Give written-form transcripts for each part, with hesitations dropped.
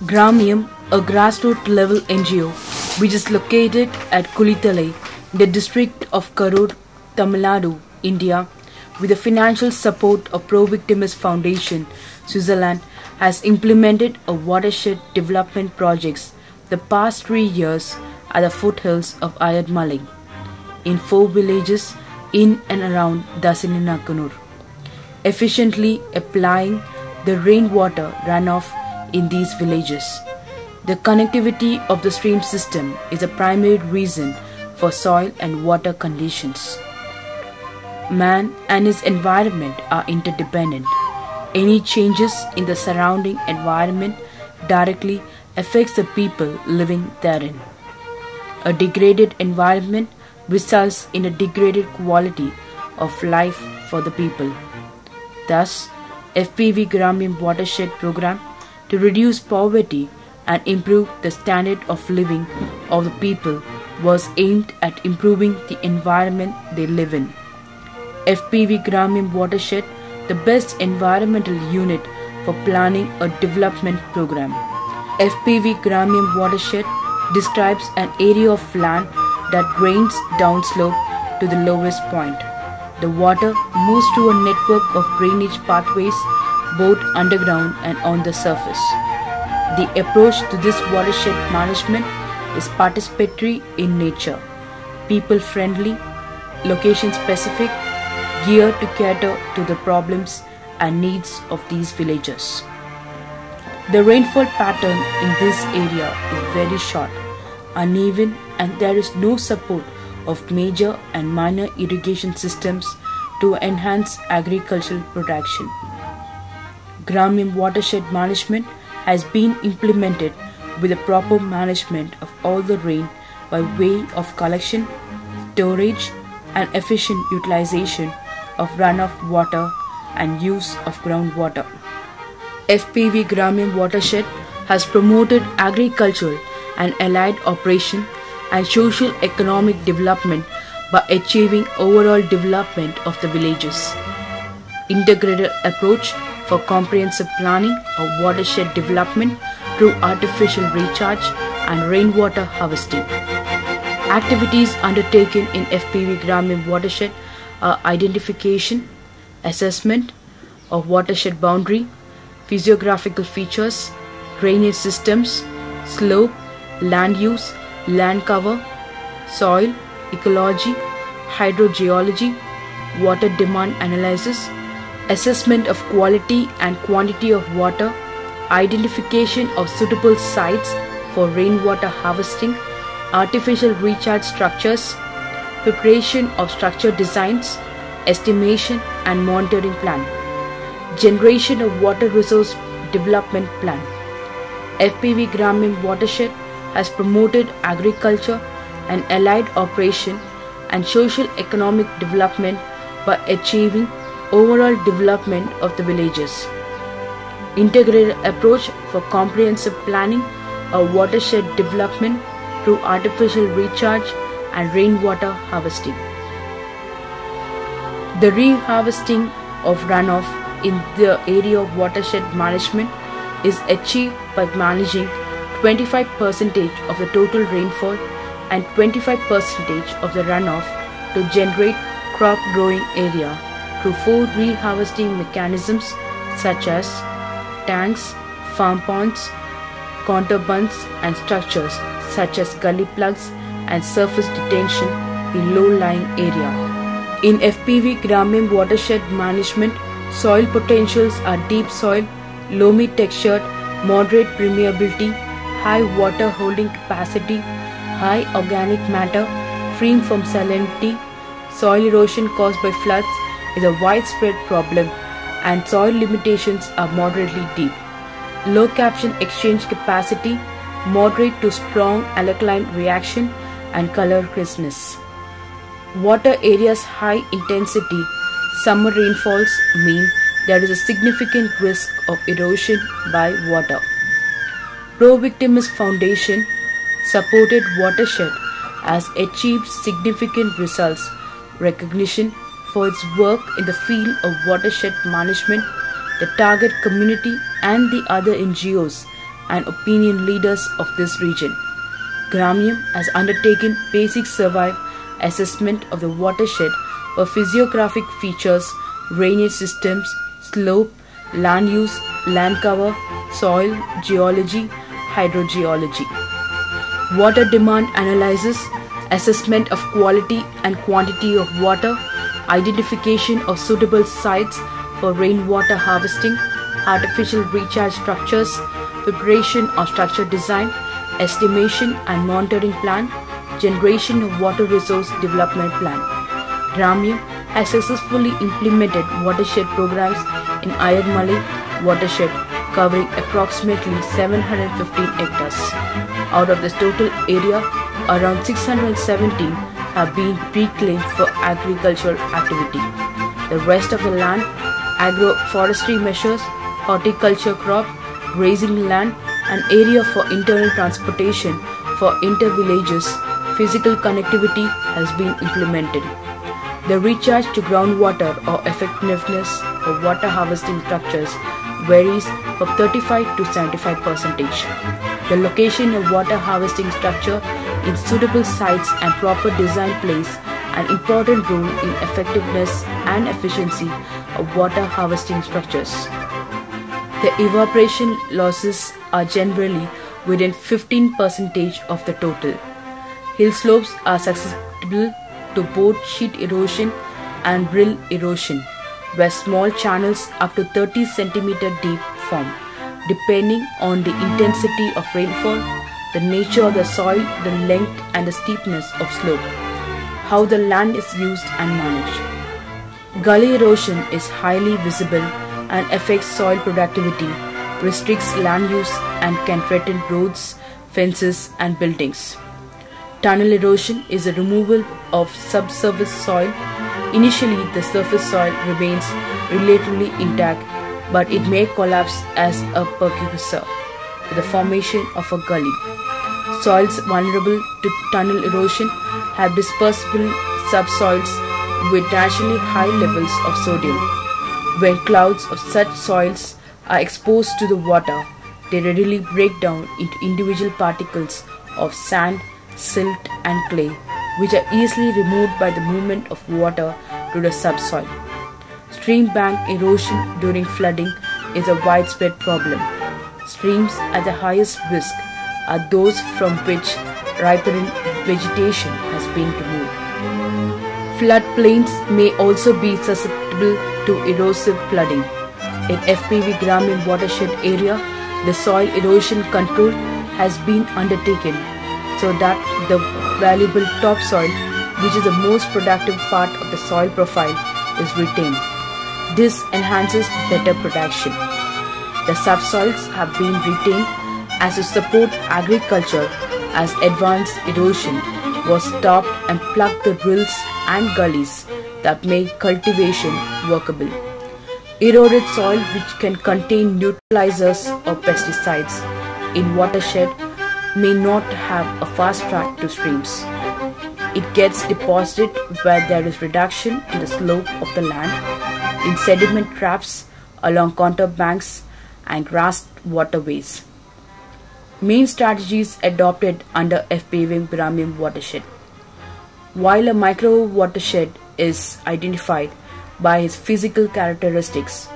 Gramium, a grassroots level NGO, which is located at Kulithalai, in the district of Karur, Tamil Nadu, India, with the financial support of Pro Victimus Foundation, Switzerland, has implemented a watershed development projects the past 3 years at the foothills of Ayadmalai, in 4 villages in and around Dasininakanur, efficiently applying the rainwater runoff in these villages. The connectivity of the stream system is a primary reason for soil and water conditions. Man and his environment are interdependent. Any changes in the surrounding environment directly affects the people living therein. A degraded environment results in a degraded quality of life for the people. Thus, Fpv Gramium Watershed program to reduce poverty and improve the standard of living of the people was aimed at improving the environment they live in. Fpv Gramium Watershed, the best environmental unit for planning a development program. Fpv Gramium Watershed describes an area of land that drains downslope to the lowest point. The water moves through a network of drainage pathways both underground and on the surface. The approach to this watershed management is participatory in nature, people-friendly, location-specific, geared to cater to the problems and needs of these villages. The rainfall pattern in this area is very short, uneven, and there is no support of major and minor irrigation systems to enhance agricultural production. Gramium watershed management has been implemented with the proper management of all the rain by way of collection, storage, and efficient utilization of runoff water and use of groundwater. Fpv Gramium Watershed has promoted agricultural and allied operation and social economic development by achieving overall development of the villages. Integrated approach for comprehensive planning of watershed development through artificial recharge and rainwater harvesting. Activities undertaken in Fpv Gramium Watershed are identification, assessment of watershed boundary, physiographical features, drainage systems, slope, land use, land cover, soil, ecology, hydrogeology, water demand analysis, assessment of quality and quantity of water, identification of suitable sites for rainwater harvesting, artificial recharge structures, preparation of structure designs, estimation and monitoring plan, generation of water resource development plan. Fpv Gramium Watershed has promoted agriculture and allied operation and social economic development by achieving overall development of the villages. Integrated approach for comprehensive planning of watershed development through artificial recharge and rainwater harvesting. The reharvesting of runoff in the area of watershed management is achieved by managing 25% of the total rainfall and 25% of the runoff to generate crop growing area through 4 reharvesting mechanisms such as tanks, farm ponds, contour bunds and structures such as gully plugs and surface detention in low-lying area. In Fpv Gramium Watershed Management, soil potentials are deep soil, loamy textured, moderate permeability, high water holding capacity, high organic matter, free from salinity. Soil erosion caused by floods is a widespread problem and soil limitations are moderately deep. Low caption exchange capacity, moderate to strong alkaline reaction and color crispness. Water areas high intensity summer rainfalls mean there is a significant risk of erosion by water. Pro Victimus Foundation supported watershed has achieved significant results recognition for its work in the field of watershed management. The target community and the other NGOs and opinion leaders of this region. Gramium has undertaken basic survey assessment of the watershed for physiographic features, drainage systems, slope, land use, land cover, soil, geology, hydrogeology. Water demand analysis, assessment of quality and quantity of water, identification of suitable sites for rainwater harvesting, artificial recharge structures, preparation of structure design, estimation and monitoring plan, generation of water resource development plan. Gramium has successfully implemented watershed programs in Ayarmale watershed covering approximately 715 hectares. Out of this total area, around 617 have been reclaimed for agricultural activity. The rest of the land, agroforestry measures, horticulture crop, grazing land, and area for internal transportation for inter-villages, physical connectivity has been implemented. The recharge to groundwater or effectiveness of water harvesting structures varies from 35 to 75%. The location of water harvesting structure in suitable sites and proper design plays an important role in effectiveness and efficiency of water harvesting structures. The evaporation losses are generally within 15% of the total. Hill slopes are susceptible to both sheet erosion and rill erosion, where small channels up to 30 cm deep form, depending on the intensity of rainfall, the nature of the soil, the length and the steepness of slope, how the land is used and managed. Gully erosion is highly visible and affects soil productivity, restricts land use and can threaten roads, fences and buildings. Tunnel erosion is the removal of subsurface soil. Initially, the surface soil remains relatively intact, but it may collapse as a precursor to the formation of a gully. Soils vulnerable to tunnel erosion have dispersible subsoils with naturally high levels of sodium. When clouds of such soils are exposed to the water, they readily break down into individual particles of sand, silt and clay, which are easily removed by the movement of water to the subsoil. Stream bank erosion during flooding is a widespread problem. Streams at the highest risk are those from which riparian vegetation has been removed. Floodplains may also be susceptible to erosive flooding. In Fpv Gramium Watershed area, the soil erosion control has been undertaken so that the valuable topsoil, which is the most productive part of the soil profile, is retained. This enhances better production. The subsoils have been retained as to support agriculture as advanced erosion was stopped and plugged the rills and gullies that make cultivation workable. Eroded soil which can contain neutralizers or pesticides in watershed may not have a fast track to streams. It gets deposited where there is reduction in the slope of the land, in sediment traps, along contour banks and grassed waterways. Main strategies adopted under Fpv Gramium Watershed. While a micro watershed is identified by its physical characteristics,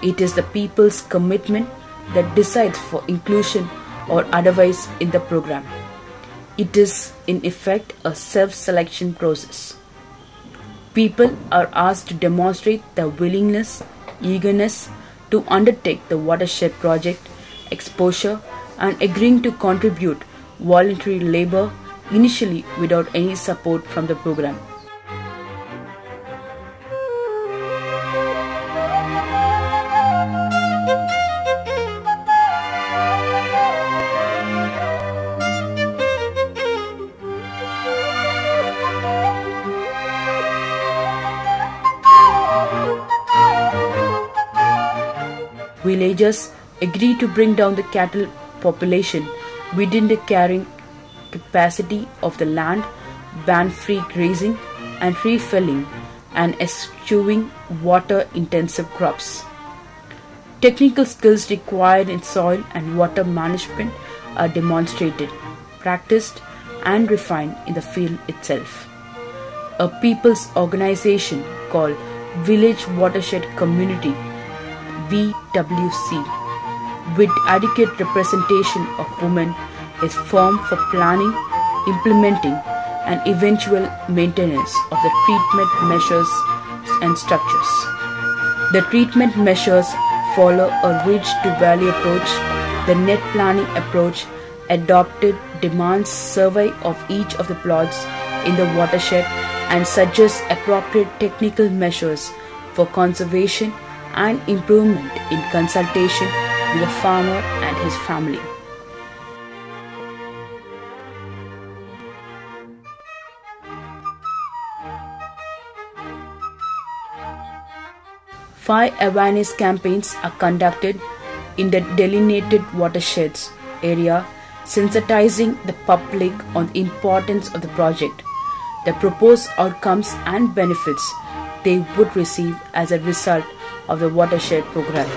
it is the people's commitment that decides for inclusion or otherwise in the program. It is in effect a self-selection process. People are asked to demonstrate their willingness, eagerness to undertake the watershed project, exposure and agreeing to contribute voluntary labor initially without any support from the program. Villagers agreed to bring down the cattle population within the carrying capacity of the land, ban free grazing and tree felling and eschewing water-intensive crops. Technical skills required in soil and water management are demonstrated, practiced, and refined in the field itself. A people's organization called Village Watershed Community (VWC), with adequate representation of women, is formed for planning, implementing, and eventual maintenance of the treatment measures and structures. The treatment measures follow a ridge to valley approach. The net planning approach adopted demands survey of each of the plots in the watershed and suggests appropriate technical measures for conservation and improvement in consultation with the farmer and his family. Five awareness campaigns are conducted in the delineated watersheds area, sensitizing the public on the importance of the project, the proposed outcomes and benefits they would receive as a result of the watershed program.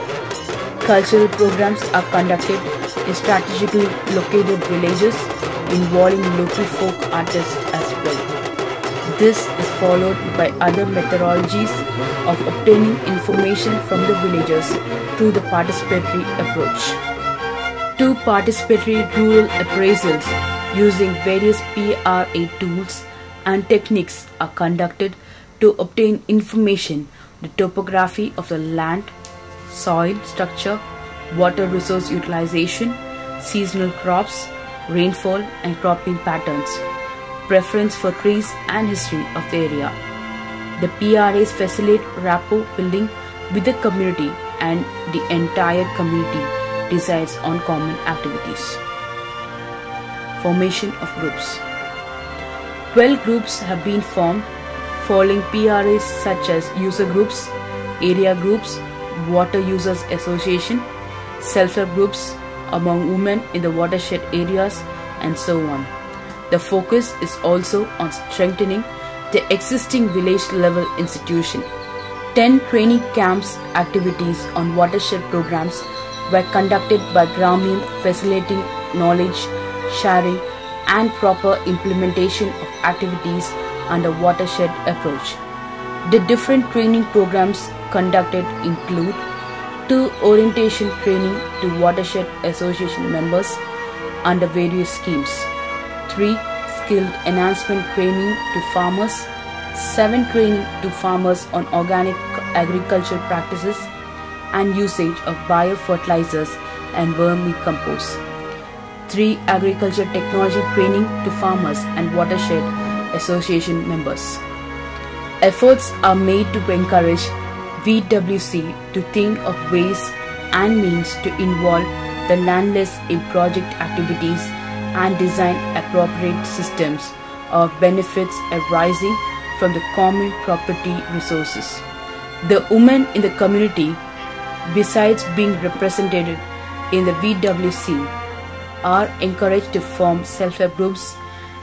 Cultural programs are conducted in strategically located villages involving local folk artists as well. This is followed by other methodologies of obtaining information from the villagers through the participatory approach. 2 participatory rural appraisals using various PRA tools and techniques are conducted to obtain information, the topography of the land, soil structure, water resource utilization, seasonal crops, rainfall and cropping patterns, preference for trees and history of the area. The PRAs facilitate rapport building with the community and the entire community decides on common activities. Formation of groups. 12 groups have been formed following PRAs such as user groups, area groups, water users association, self-help groups among women in the watershed areas and so on. The focus is also on strengthening the existing village level institution. 10 training camps activities on watershed programs were conducted by Gramium, facilitating knowledge sharing and proper implementation of activities under watershed approach. The different training programs conducted include 2 orientation training to watershed association members under various schemes, 3 skilled enhancement training to farmers, 7 training to farmers on organic agriculture practices and usage of biofertilizers and vermicompost, 3 agriculture technology training to farmers and watershed association members. Efforts are made to encourage VWC to think of ways and means to involve the landless in project activities and design appropriate systems of benefits arising from the common property resources. The women in the community, besides being represented in the VWC, are encouraged to form self-help groups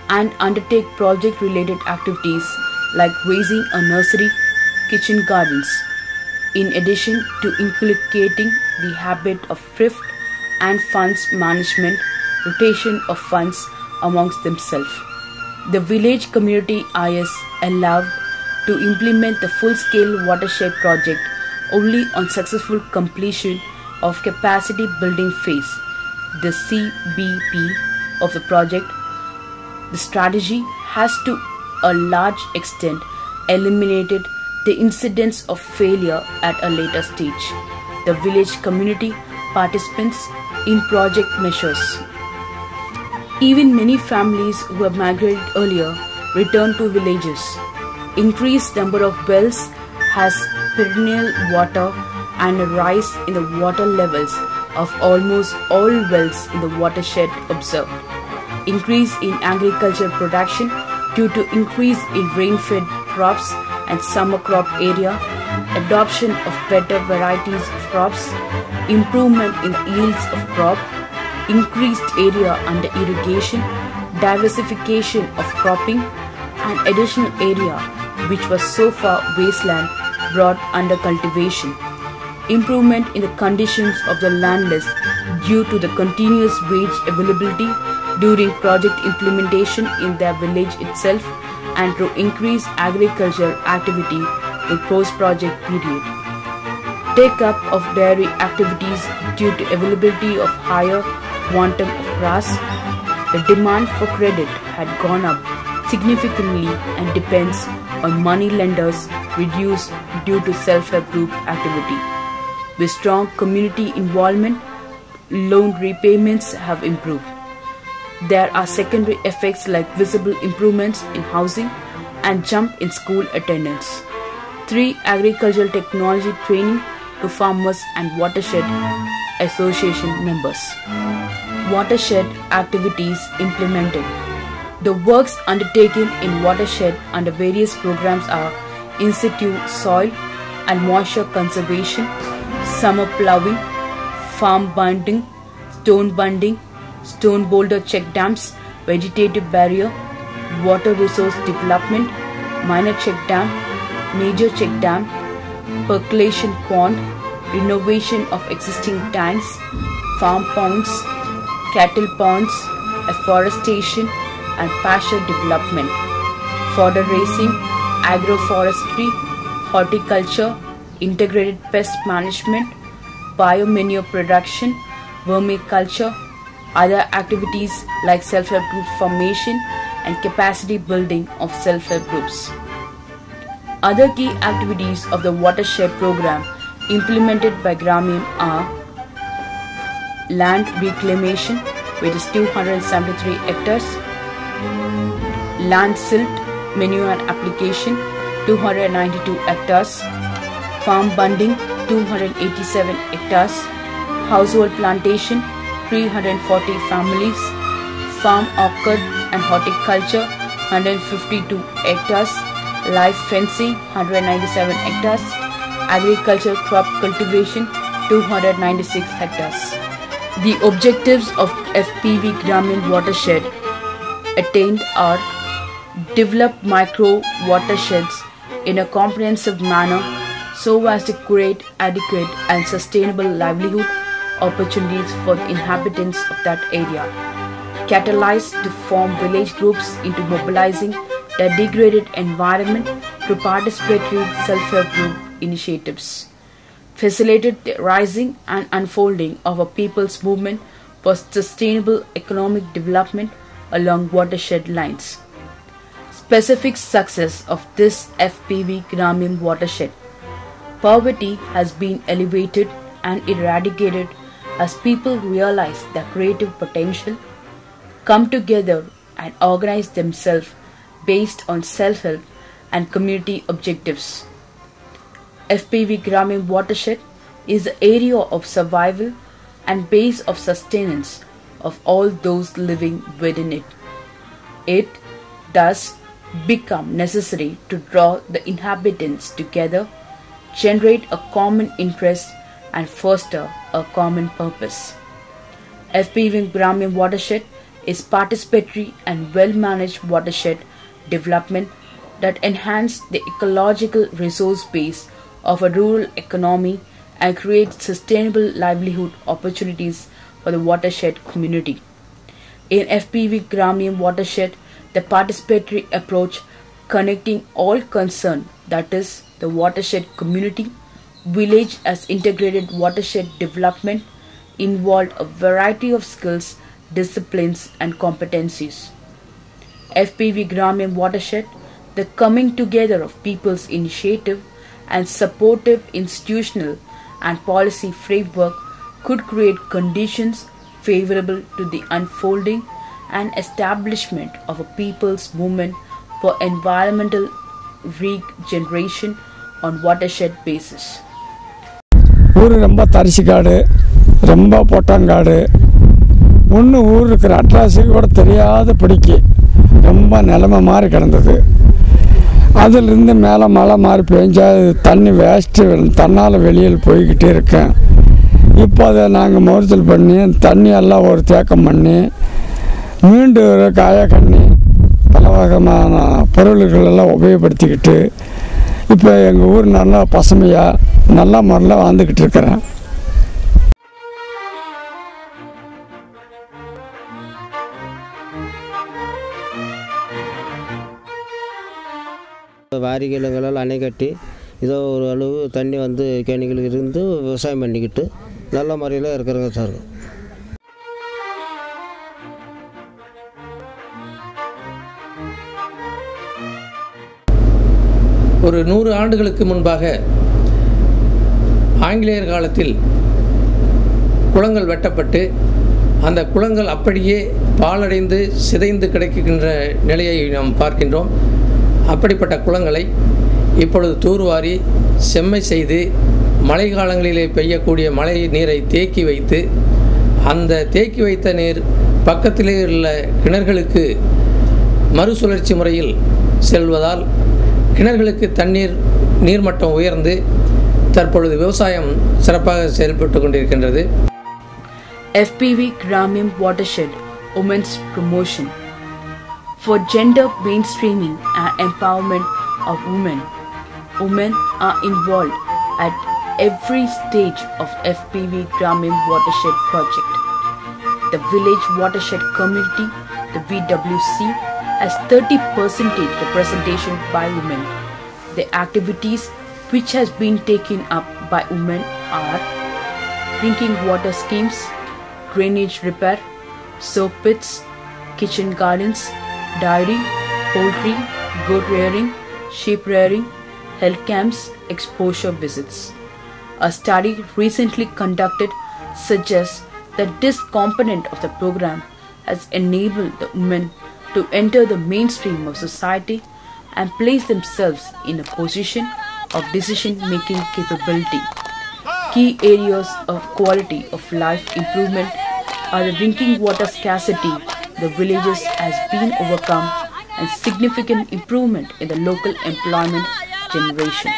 and undertake project-related activities like raising a nursery, kitchen gardens, in addition to inculcating the habit of thrift and funds management, rotation of funds amongst themselves. The village community is allowed to implement the full-scale watershed project only on successful completion of capacity building phase, the CBP of the project. The strategy has to a large extent eliminated the incidence of failure at a later stage. The village community participants in project measures. Even many families who have migrated earlier return to villages. Increased number of wells has perennial water and a rise in the water levels of almost all wells in the watershed observed. Increase in agricultural production due to increase in rain-fed crops and summer crop area, adoption of better varieties of crops, improvement in yields of crop, increased area under irrigation, diversification of cropping, and additional area which was so far wasteland brought under cultivation. improvement in the conditions of the landless due to the continuous wage availability during project implementation in their village itself and to increase agricultural activity in post-project period. Take up of dairy activities due to availability of higher quantum of grass. The demand for credit had gone up significantly and depends on money lenders reduced due to self-help group activity. With strong community involvement, loan repayments have improved. There are secondary effects like visible improvements in housing and jump in school attendance. 3. Agricultural technology training to farmers and watershed association members. Watershed activities implemented. The works undertaken in watershed under various programs are in situ soil and moisture conservation, summer ploughing, farm binding, stone boulder check dams, vegetative barrier, water resource development, minor check dam, major check dam, percolation pond, renovation of existing tanks, farm ponds, cattle ponds, afforestation and pasture development, fodder raising, agroforestry, horticulture, integrated pest management, biomanure production, vermiculture, other activities like self-help group formation and capacity building of self-help groups. Other key activities of the watershed program implemented by Gramium are land reclamation, which is 273 hectares, land silt manure application 292 hectares, farm bunding 287 hectares, household plantation 340 families, farm orchid and horticulture 152 hectares, live fencing 197 hectares, agricultural crop cultivation 296 hectares. The objectives of Fpv Gramium Watershed attained are develop micro watersheds in a comprehensive manner so as to create adequate and sustainable livelihood opportunities for the inhabitants of that area, catalyze to form village groups into mobilizing their degraded environment through participatory self-help group initiatives, facilitate the rising and unfolding of a people's movement for sustainable economic development along watershed lines. Specific success of this Fpv Gramium Watershed. Poverty has been elevated and eradicated as people realize their creative potential, come together and organize themselves based on self-help and community objectives. Fpv Gramium Watershed is the area of survival and base of sustenance of all those living within it. It thus become necessary to draw the inhabitants together, generate a common interest and foster a common purpose. Fpv Gramium Watershed is participatory and well-managed watershed development that enhance the ecological resource base of a rural economy and create sustainable livelihood opportunities for the watershed community. In Fpv Gramium Watershed, the participatory approach connecting all concerned, that is, the watershed community, village as integrated watershed development, involved a variety of skills, disciplines and competencies. Fpv Gramium Watershed, the coming together of people's initiative and supportive institutional and policy framework could create conditions favorable to the unfolding and establishment of a people's movement for environmental regeneration on watershed basis. ஊர் ரொம்ப தரிசிக்காடு ரொம்ப பொட்டங்காடு ஒன்று ஊர் இருக்கிற அட்ராஸுக்கு கூட தெரியாத பிடிக்கி ரொம்ப நிலமை மாதிரி கிடந்தது. அதிலிருந்து மேலே மழை மாதிரி பெஞ்சா தண்ணி வேஸ்ட்டு தன்னால் வெளியில் போய்கிட்டே இருக்கேன். இப்போ அதை நாங்கள் முகத்தில் பண்ணி தண்ணியெல்லாம் ஒரு தேக்கம் பண்ணி மீண்டும் ஒரு காயக்கண்ணி பல வகையான பொருள்களெல்லாம் உபயோகப்படுத்திக்கிட்டு இப்போ எங்கள் ஊர் நல்லா பசுமையாக நல்ல முறையில் வாழ்ந்துக்கிட்டு இருக்கிறேன். வாரிகளங்களால் அணை கட்டி ஏதோ ஒரு அளவு தண்ணி வந்து கேணிகளுக்கு இருந்து விவசாயம் பண்ணிக்கிட்டு நல்ல முறையில் இருக்கிறங்க சார். ஒரு 100 ஆண்டுகளுக்கு முன்பாக ஆங்கிலேயர் காலத்தில் குளங்கள் வெட்டப்பட்டு அந்த குளங்கள் அப்படியே பாழடைந்து சிதைந்து கிடக்கின்ற நிலையை நாம் பார்க்கின்றோம். அப்படிப்பட்ட குளங்களை இப்பொழுது தூர்வாரி செம்மை செய்து மழை காலங்களிலே பெய்யக்கூடிய மழை நீரை தேக்கி வைத்து அந்த தேக்கி வைத்த நீர் பக்கத்திலே உள்ள கிணறுகளுக்கு மறுசுழற்சி முறையில் செல்வதால் கிணறுகளுக்கு தண்ணீர் நீர்மட்டம் உயர்ந்து தற்பொழுது விவசாயம் சிறப்பாக செயல்பட்டு கொண்டிருக்கின்றது. Fpv Gramium Watershed Women's Promotion for gender mainstreaming and empowerment of women. Women are involved at every stage of Fpv Gramium Watershed project. The village watershed community, the VWC, has 30% representation by women. The activities which has been taken up by women are drinking water schemes, drainage repair, soap pits, kitchen gardens, dairy, poultry, goat rearing, sheep rearing, health camps, exposure visits. A study recently conducted suggests that this component of the program has enabled the women to enter the mainstream of society and place themselves in a position of decision-making capability. Key areas of quality of life improvement are the drinking water scarcity the villages has been overcome and significant improvement in the local employment generation.